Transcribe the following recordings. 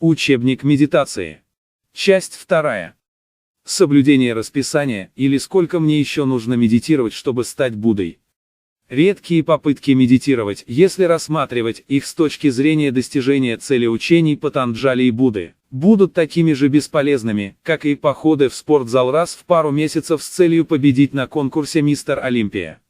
Учебник медитации. Часть 2. Соблюдение расписания, или сколько мне еще нужно медитировать, чтобы стать Буддой. Редкие попытки медитировать, если рассматривать их с точки зрения достижения цели учений Патанджали и Будды, будут такими же бесполезными, как и походы в спортзал раз в пару месяцев с целью победить на конкурсе Мистер Олимпия.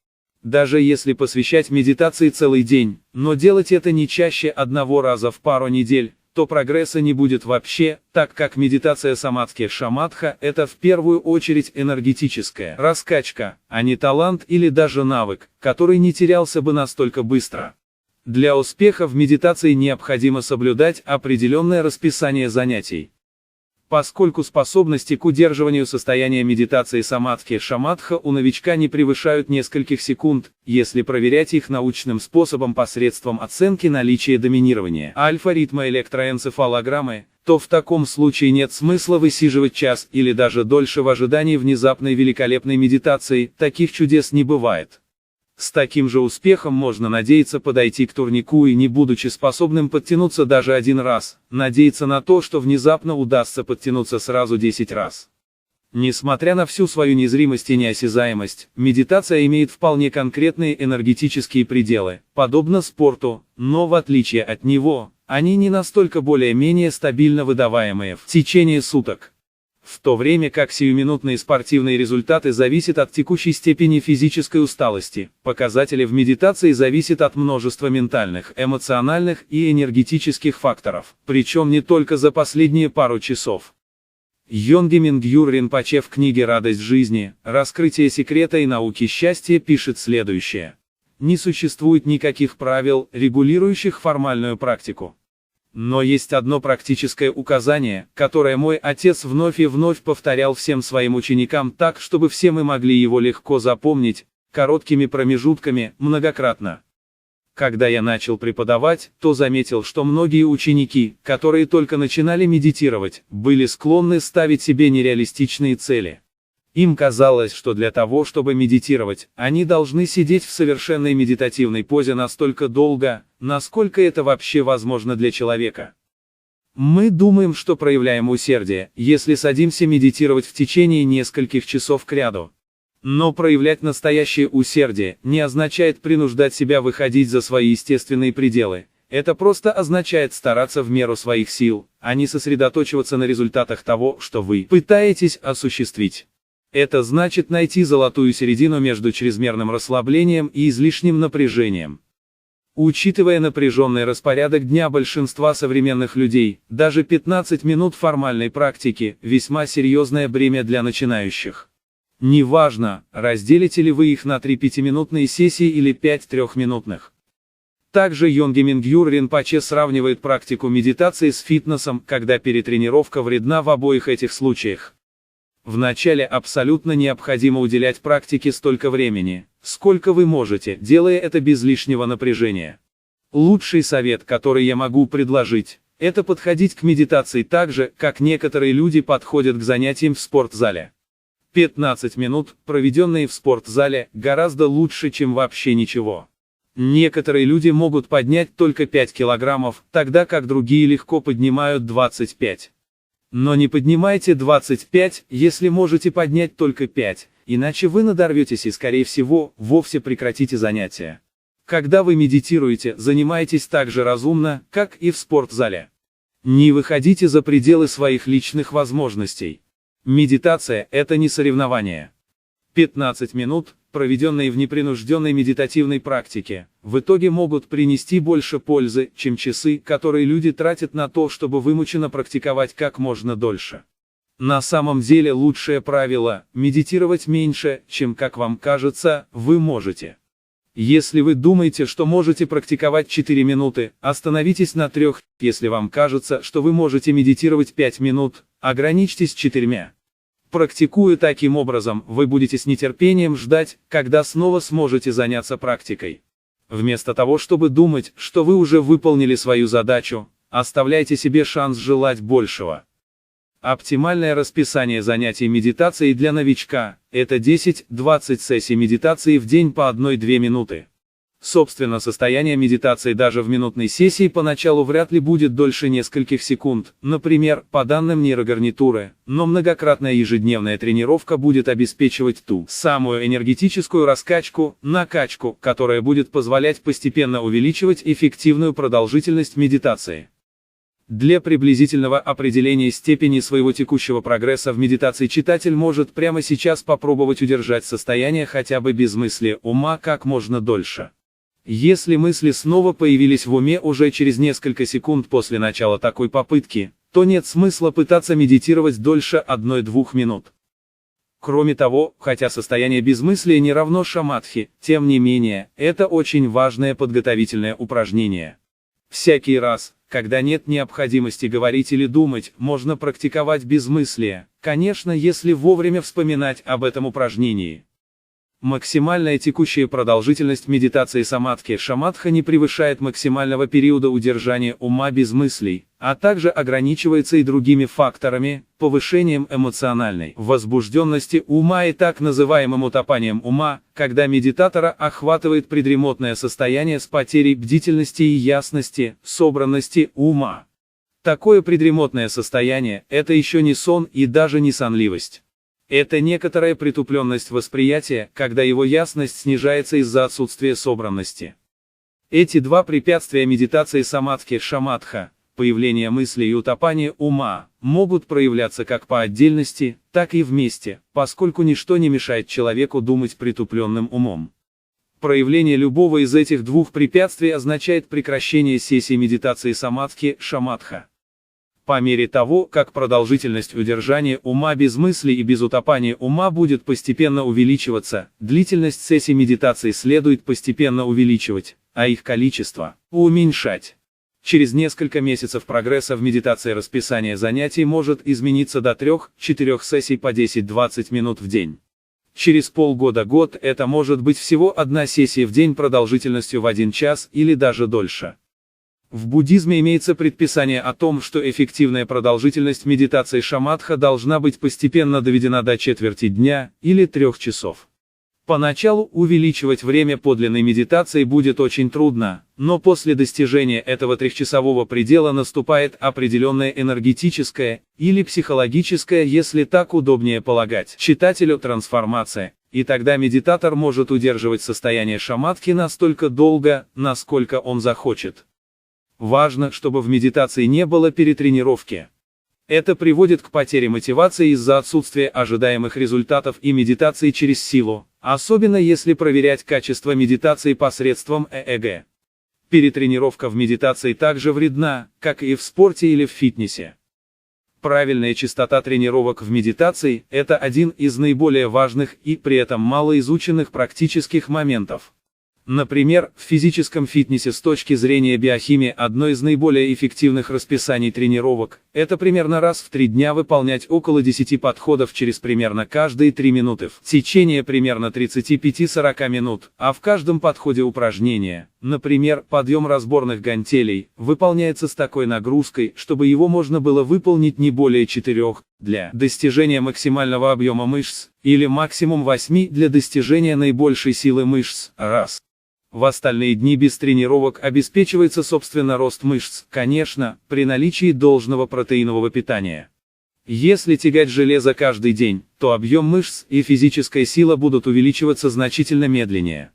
Даже если посвящать медитации целый день, но делать это не чаще одного раза в пару недель, то прогресса не будет вообще, так как медитация самадхи шаматха – это в первую очередь энергетическая раскачка, а не талант или даже навык, который не терялся бы настолько быстро. Для успеха в медитации необходимо соблюдать определенное расписание занятий. Поскольку способности к удерживанию состояния медитации самадхи шаматха у новичка не превышают нескольких секунд, если проверять их научным способом посредством оценки наличия доминирования альфа-ритма электроэнцефалограммы, то в таком случае нет смысла высиживать час или даже дольше в ожидании внезапной великолепной медитации, таких чудес не бывает. С таким же успехом можно надеяться подойти к турнику и, не будучи способным подтянуться даже один раз, надеяться на то, что внезапно удастся подтянуться сразу 10 раз. Несмотря на всю свою незримость и неосязаемость, медитация имеет вполне конкретные энергетические пределы, подобно спорту, но в отличие от него, они не настолько более-менее стабильно выдаваемые в течение суток. В то время как сиюминутные спортивные результаты зависят от текущей степени физической усталости, показатели в медитации зависят от множества ментальных, эмоциональных и энергетических факторов, причем не только за последние пару часов. Йонги Мингюр Ринпоче в книге «Радость жизни. Раскрытие секрета и науки счастья» пишет следующее. Не существует никаких правил, регулирующих формальную практику. Но есть одно практическое указание, которое мой отец вновь и вновь повторял всем своим ученикам так, чтобы все мы могли его легко запомнить, короткими промежутками, многократно. Когда я начал преподавать, то заметил, что многие ученики, которые только начинали медитировать, были склонны ставить себе нереалистичные цели. Им казалось, что для того, чтобы медитировать, они должны сидеть в совершенной медитативной позе настолько долго, насколько это вообще возможно для человека. Мы думаем, что проявляем усердие, если садимся медитировать в течение нескольких часов кряду. Но проявлять настоящее усердие не означает принуждать себя выходить за свои естественные пределы. Это просто означает стараться в меру своих сил, а не сосредоточиваться на результатах того, что вы пытаетесь осуществить. Это значит найти золотую середину между чрезмерным расслаблением и излишним напряжением. Учитывая напряженный распорядок дня большинства современных людей, даже 15 минут формальной практики – весьма серьезное бремя для начинающих. Неважно, разделите ли вы их на 3 пятиминутные сессии или 5 трехминутных. Также Йонги Мингюр Ринпоче сравнивает практику медитации с фитнесом, когда перетренировка вредна в обоих этих случаях. Вначале абсолютно необходимо уделять практике столько времени, сколько вы можете, делая это без лишнего напряжения. Лучший совет, который я могу предложить, это подходить к медитации так же, как некоторые люди подходят к занятиям в спортзале. 15 минут, проведенные в спортзале, гораздо лучше, чем вообще ничего. Некоторые люди могут поднять только 5 килограммов, тогда как другие легко поднимают 25. Но не поднимайте 25, если можете поднять только 5, иначе вы надорветесь и, скорее всего, вовсе прекратите занятия. Когда вы медитируете, занимайтесь так же разумно, как и в спортзале. Не выходите за пределы своих личных возможностей. Медитация – это не соревнование. 15 минут, проведенные в непринужденной медитативной практике, в итоге могут принести больше пользы, чем часы, которые люди тратят на то, чтобы вымученно практиковать как можно дольше. На самом деле лучшее правило – медитировать меньше, чем, как вам кажется, вы можете. Если вы думаете, что можете практиковать 4 минуты, остановитесь на 3, если вам кажется, что вы можете медитировать 5 минут, ограничьтесь 4. Практикуя таким образом, вы будете с нетерпением ждать, когда снова сможете заняться практикой. Вместо того, чтобы думать, что вы уже выполнили свою задачу, оставляйте себе шанс желать большего. Оптимальное расписание занятий медитацией для новичка – это 10-20 сессий медитации в день по 1-2 минуты. Собственно, состояние медитации даже в минутной сессии поначалу вряд ли будет дольше нескольких секунд, например, по данным нейрогарнитуры, но многократная ежедневная тренировка будет обеспечивать ту самую энергетическую раскачку, накачку, которая будет позволять постепенно увеличивать эффективную продолжительность медитации. Для приблизительного определения степени своего текущего прогресса в медитации читатель может прямо сейчас попробовать удержать состояние хотя бы безмыслия ума как можно дольше. Если мысли снова появились в уме уже через несколько секунд после начала такой попытки, то нет смысла пытаться медитировать дольше 1-2 минут. Кроме того, хотя состояние безмыслия не равно шаматхи, тем не менее, это очень важное подготовительное упражнение. Всякий раз, когда нет необходимости говорить или думать, можно практиковать безмыслие, конечно, если вовремя вспоминать об этом упражнении. Максимальная текущая продолжительность медитации самадхи шаматха не превышает максимального периода удержания ума без мыслей, а также ограничивается и другими факторами, повышением эмоциональной возбужденности ума и так называемым утопанием ума, когда медитатора охватывает предремотное состояние с потерей бдительности и ясности, собранности ума. Такое предремотное состояние – это еще не сон и даже не сонливость. Это некоторая притупленность восприятия, когда его ясность снижается из-за отсутствия собранности. Эти два препятствия медитации самадхи шаматха, появление мыслей и утопание ума, могут проявляться как по отдельности, так и вместе, поскольку ничто не мешает человеку думать притупленным умом. Проявление любого из этих двух препятствий означает прекращение сессии медитации самадхи шаматха. По мере того, как продолжительность удержания ума без мыслей и без утопания ума будет постепенно увеличиваться, длительность сессий медитации следует постепенно увеличивать, а их количество уменьшать. Через несколько месяцев прогресса в медитации расписание занятий может измениться до 3-4 сессий по 10-20 минут в день. Через полгода-год это может быть всего одна сессия в день продолжительностью в 1 час или даже дольше. В буддизме имеется предписание о том, что эффективная продолжительность медитации шаматха должна быть постепенно доведена до четверти дня, или 3 часов. Поначалу увеличивать время подлинной медитации будет очень трудно, но после достижения этого 3-часового предела наступает определенная энергетическая, или психологическая, если так удобнее полагать, читателю трансформация, и тогда медитатор может удерживать состояние шаматхи настолько долго, насколько он захочет. Важно, чтобы в медитации не было перетренировки. Это приводит к потере мотивации из-за отсутствия ожидаемых результатов и медитации через силу, особенно если проверять качество медитации посредством ЭЭГ. Перетренировка в медитации также вредна, как и в спорте или в фитнесе. Правильная частота тренировок в медитации – это один из наиболее важных и при этом малоизученных практических моментов. Например, в физическом фитнесе с точки зрения биохимии одно из наиболее эффективных расписаний тренировок – это примерно раз в 3 дня выполнять около 10 подходов через примерно каждые 3 минуты в течение примерно 35-40 минут, а в каждом подходе упражнение, например, подъем разборных гантелей, выполняется с такой нагрузкой, чтобы его можно было выполнить не более 4 для достижения максимального объема мышц, или максимум 8 для достижения наибольшей силы мышц, раз. В остальные дни без тренировок обеспечивается собственно рост мышц, конечно, при наличии должного протеинового питания. Если тягать железо каждый день, то объем мышц и физическая сила будут увеличиваться значительно медленнее.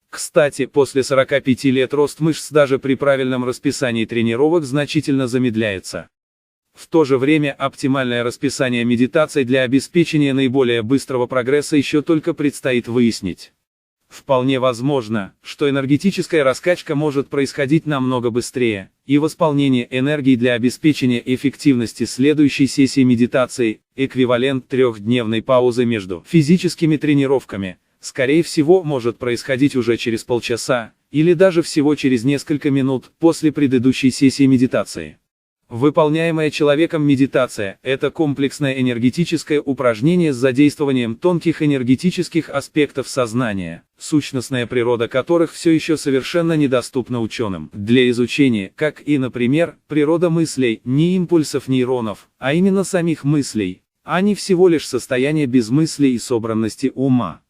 Кстати, после 45 лет рост мышц даже при правильном расписании тренировок значительно замедляется. В то же время оптимальное расписание медитаций для обеспечения наиболее быстрого прогресса еще только предстоит выяснить. Вполне возможно, что энергетическая раскачка может происходить намного быстрее, и восполнение энергии для обеспечения эффективности следующей сессии медитации, эквивалент 3-дневной паузы между физическими тренировками, скорее всего может происходить уже через полчаса, или даже всего через несколько минут после предыдущей сессии медитации. Выполняемая человеком медитация – это комплексное энергетическое упражнение с задействованием тонких энергетических аспектов сознания, сущностная природа которых все еще совершенно недоступна ученым для изучения, как и, например, природа мыслей, не импульсов нейронов, а именно самих мыслей, а не всего лишь состояние безмыслия и собранности ума.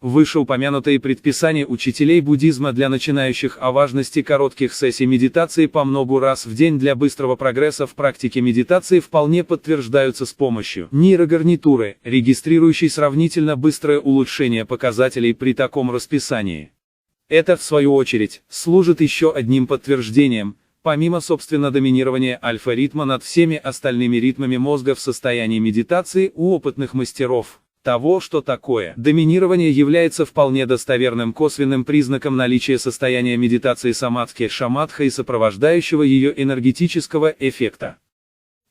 Вышеупомянутые предписания учителей буддизма для начинающих о важности коротких сессий медитации по многу раз в день для быстрого прогресса в практике медитации вполне подтверждаются с помощью нейрогарнитуры, регистрирующей сравнительно быстрое улучшение показателей при таком расписании. Это, в свою очередь, служит еще одним подтверждением, помимо собственно доминирования альфа-ритма над всеми остальными ритмами мозга в состоянии медитации у опытных мастеров, того, что такое доминирование является вполне достоверным косвенным признаком наличия состояния медитации самадхи, шаматха и сопровождающего ее энергетического эффекта.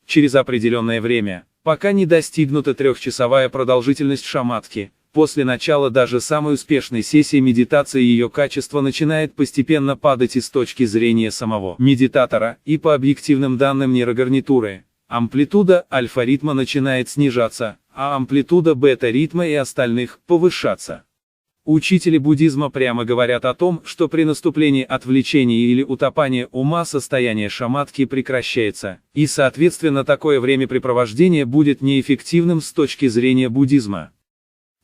Через определенное время, пока не достигнута трехчасовая продолжительность шаматхи, после начала даже самой успешной сессии медитации ее качество начинает постепенно падать и с точки зрения самого медитатора, и по объективным данным нейрогарнитуры, амплитуда альфа-ритма начинает снижаться, а амплитуда бета-ритма и остальных повышаться. Учители буддизма прямо говорят о том, что при наступлении отвлечения или утопания ума состояние шаматхи прекращается, и соответственно такое времяпрепровождение будет неэффективным с точки зрения буддизма.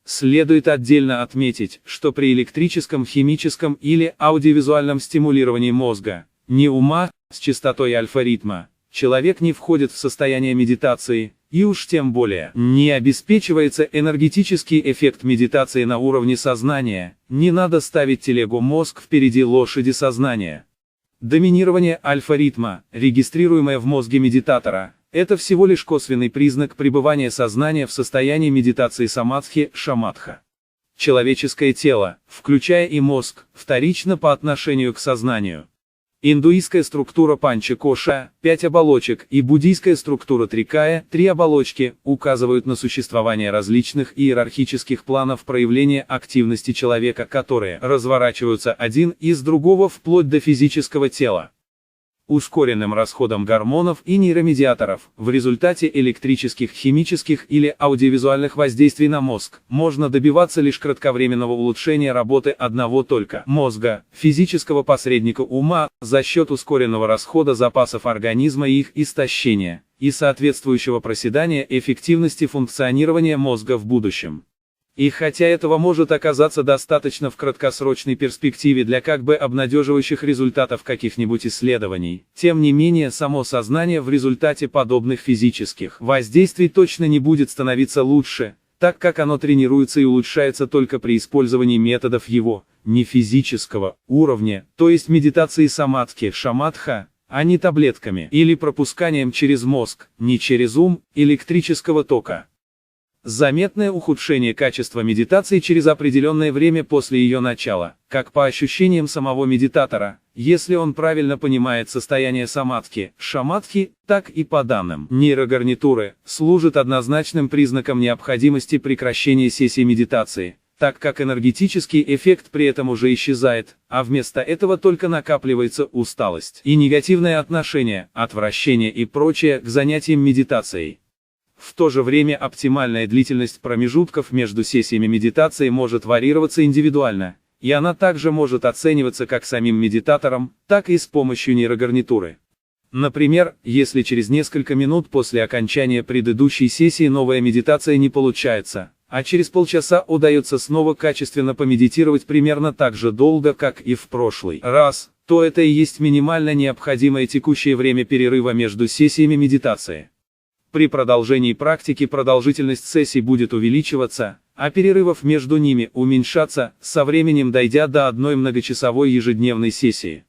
Следует отдельно отметить, что при электрическом, химическом или аудиовизуальном стимулировании мозга, не ума, с частотой альфа-ритма, человек не входит в состояние медитации, и уж тем более не обеспечивается энергетический эффект медитации на уровне сознания, не надо ставить телегу мозг впереди лошади сознания. Доминирование альфа-ритма, регистрируемое в мозге медитатора, это всего лишь косвенный признак пребывания сознания в состоянии медитации самадхи, шаматха. Человеческое тело, включая и мозг, вторично по отношению к сознанию. Индуистская структура панча-коша, 5 оболочек, и буддийская структура трикая, 3 оболочки, указывают на существование различных иерархических планов проявления активности человека, которые разворачиваются один из другого вплоть до физического тела. Ускоренным расходом гормонов и нейромедиаторов, в результате электрических, химических или аудиовизуальных воздействий на мозг, можно добиваться лишь кратковременного улучшения работы одного только мозга, физического посредника ума, за счет ускоренного расхода запасов организма и их истощения, и соответствующего проседания эффективности функционирования мозга в будущем. И хотя этого может оказаться достаточно в краткосрочной перспективе для как бы обнадеживающих результатов каких-нибудь исследований, тем не менее само сознание в результате подобных физических воздействий точно не будет становиться лучше, так как оно тренируется и улучшается только при использовании методов его, не физического, уровня, то есть медитации самадхи, шаматха, а не таблетками или пропусканием через мозг, не через ум, электрического тока. Заметное ухудшение качества медитации через определенное время после ее начала, как по ощущениям самого медитатора, если он правильно понимает состояние самадхи, шаматхи, так и по данным нейрогарнитуры, служит однозначным признаком необходимости прекращения сессии медитации, так как энергетический эффект при этом уже исчезает, а вместо этого только накапливается усталость и негативное отношение, отвращение и прочее к занятиям медитацией. В то же время оптимальная длительность промежутков между сессиями медитации может варьироваться индивидуально, и она также может оцениваться как самим медитатором, так и с помощью нейрогарнитуры. Например, если через несколько минут после окончания предыдущей сессии новая медитация не получается, а через полчаса удается снова качественно помедитировать примерно так же долго, как и в прошлый раз, то это и есть минимально необходимое текущее время перерыва между сессиями медитации. При продолжении практики продолжительность сессий будет увеличиваться, а перерывов между ними уменьшаться, со временем дойдя до одной многочасовой ежедневной сессии.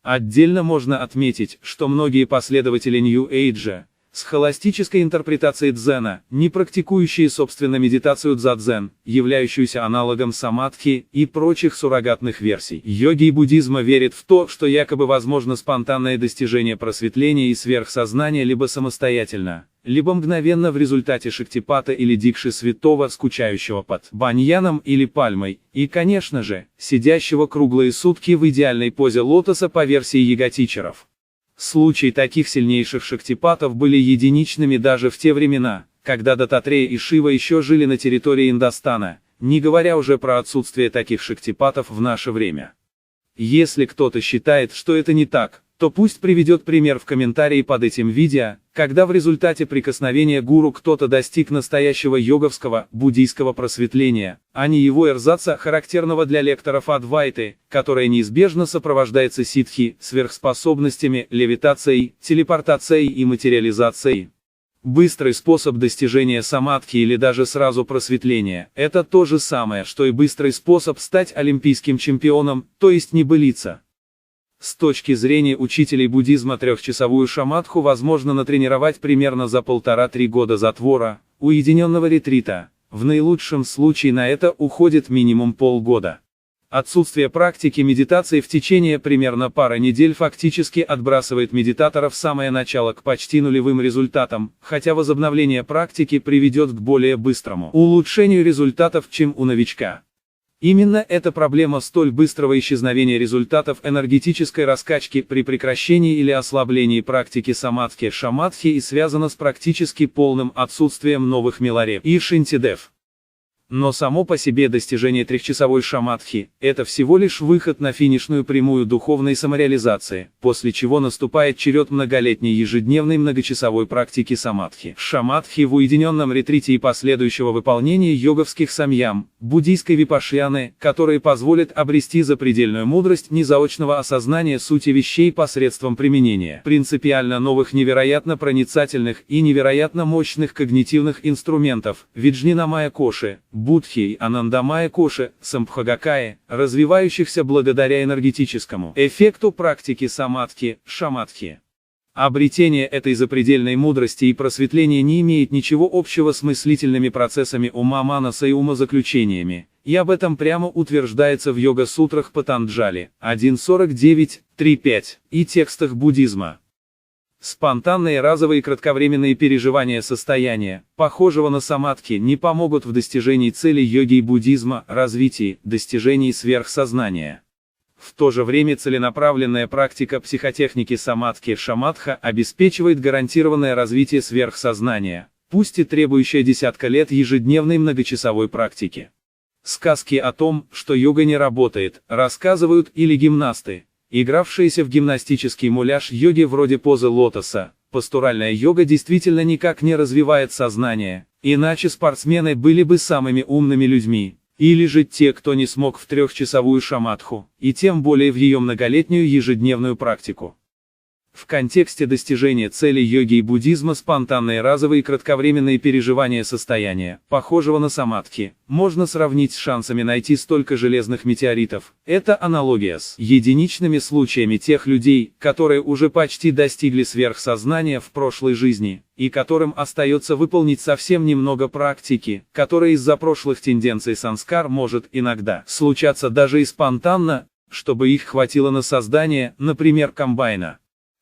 Отдельно можно отметить, что многие последователи Нью-Эйджа, с холастической интерпретацией дзена, не практикующие собственно медитацию дзадзен, являющуюся аналогом самадхи и прочих суррогатных версий йоги и буддизма, верят в то, что якобы возможно спонтанное достижение просветления и сверхсознания либо самостоятельно, либо мгновенно в результате шактипата или дикши святого, скучающего под баньяном или пальмой, и, конечно же, сидящего круглые сутки в идеальной позе лотоса по версии йога-тичеров. Случаи таких сильнейших шактипатов были единичными даже в те времена, когда Дататрея и Шива еще жили на территории Индостана, не говоря уже про отсутствие таких шактипатов в наше время. Если кто-то считает, что это не так, то пусть приведет пример в комментарии под этим видео, Когда в результате прикосновения гуру кто-то достиг настоящего йоговского, буддийского просветления, а не его эрзаца, характерного для лекторов Адвайты, которое неизбежно сопровождается ситхи, сверхспособностями, левитацией, телепортацией и материализацией. Быстрый способ достижения самадхи или даже сразу просветления – это то же самое, что и быстрый способ стать олимпийским чемпионом, то есть небылица. С точки зрения учителей буддизма трехчасовую шамадху возможно натренировать примерно за 1,5–3 года затвора, уединенного ретрита, в наилучшем случае на это уходит минимум полгода. Отсутствие практики медитации в течение примерно пары недель фактически отбрасывает медитатора в самое начало к почти нулевым результатам, хотя возобновление практики приведет к более быстрому улучшению результатов, чем у новичка. Именно эта проблема столь быстрого исчезновения результатов энергетической раскачки при прекращении или ослаблении практики самадхи и связана с практически полным отсутствием новых милареп и шинтидев. Но само по себе достижение трехчасовой шамадхи – это всего лишь выход на финишную прямую духовной самореализации, после чего наступает черед многолетней ежедневной многочасовой практики самадхи. Шамадхи в уединенном ретрите и последующего выполнения йоговских самьям, буддийской випашьяны, которые позволят обрести запредельную мудрость незаочного осознания сути вещей посредством применения принципиально новых невероятно проницательных и невероятно мощных когнитивных инструментов, виджнинамая коши, Будхи и Анандамая Коши, Самбхагакаи, развивающихся благодаря энергетическому эффекту практики самадхи, шамадхи. Обретение этой запредельной мудрости и просветления не имеет ничего общего с мыслительными процессами ума манаса и умозаключениями, и об этом прямо утверждается в йога-сутрах Патанджали 1.49.3.5 и текстах буддизма. Спонтанные разовые кратковременные переживания состояния, похожего на самадхи, не помогут в достижении целей йоги и буддизма, развитии, достижении сверхсознания. В то же время целенаправленная практика психотехники самадхи шамадха обеспечивает гарантированное развитие сверхсознания, пусть и требующее десятка лет ежедневной многочасовой практики. Сказки о том, что йога не работает, рассказывают или гимнасты, игравшиеся в гимнастический муляж йоги вроде позы лотоса. Пастуральная йога действительно никак не развивает сознание, иначе спортсмены были бы самыми умными людьми, или же те, кто не смог в трехчасовую шамадху, и тем более в ее многолетнюю ежедневную практику. В контексте достижения целей йоги и буддизма спонтанные разовые кратковременные переживания состояния, похожего на самадхи, можно сравнить с шансами найти столько железных метеоритов. Это аналогия с единичными случаями тех людей, которые уже почти достигли сверхсознания в прошлой жизни, и которым остается выполнить совсем немного практики, которая из-за прошлых тенденций санскар может иногда случаться даже и спонтанно, чтобы их хватило на создание, например, комбайна.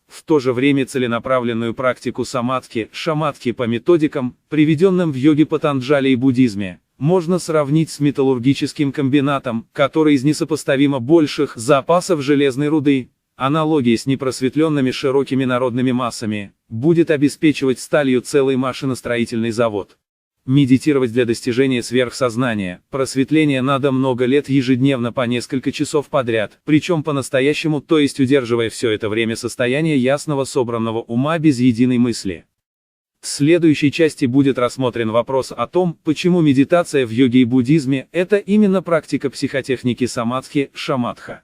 В то же время целенаправленную практику самадхи, шамадхи по методикам, приведенным в йоге Патанджали и буддизме, можно сравнить с металлургическим комбинатом, который из несопоставимо больших запасов железной руды, аналогии с непросветленными широкими народными массами, будет обеспечивать сталью целый машиностроительный завод. Медитировать для достижения сверхсознания, просветления надо много лет ежедневно по несколько часов подряд, причем по-настоящему, то есть удерживая все это время состояние ясного собранного ума без единой мысли. В следующей части будет рассмотрен вопрос о том, почему медитация в йоге и буддизме – это именно практика психотехники самадхи, шамадха.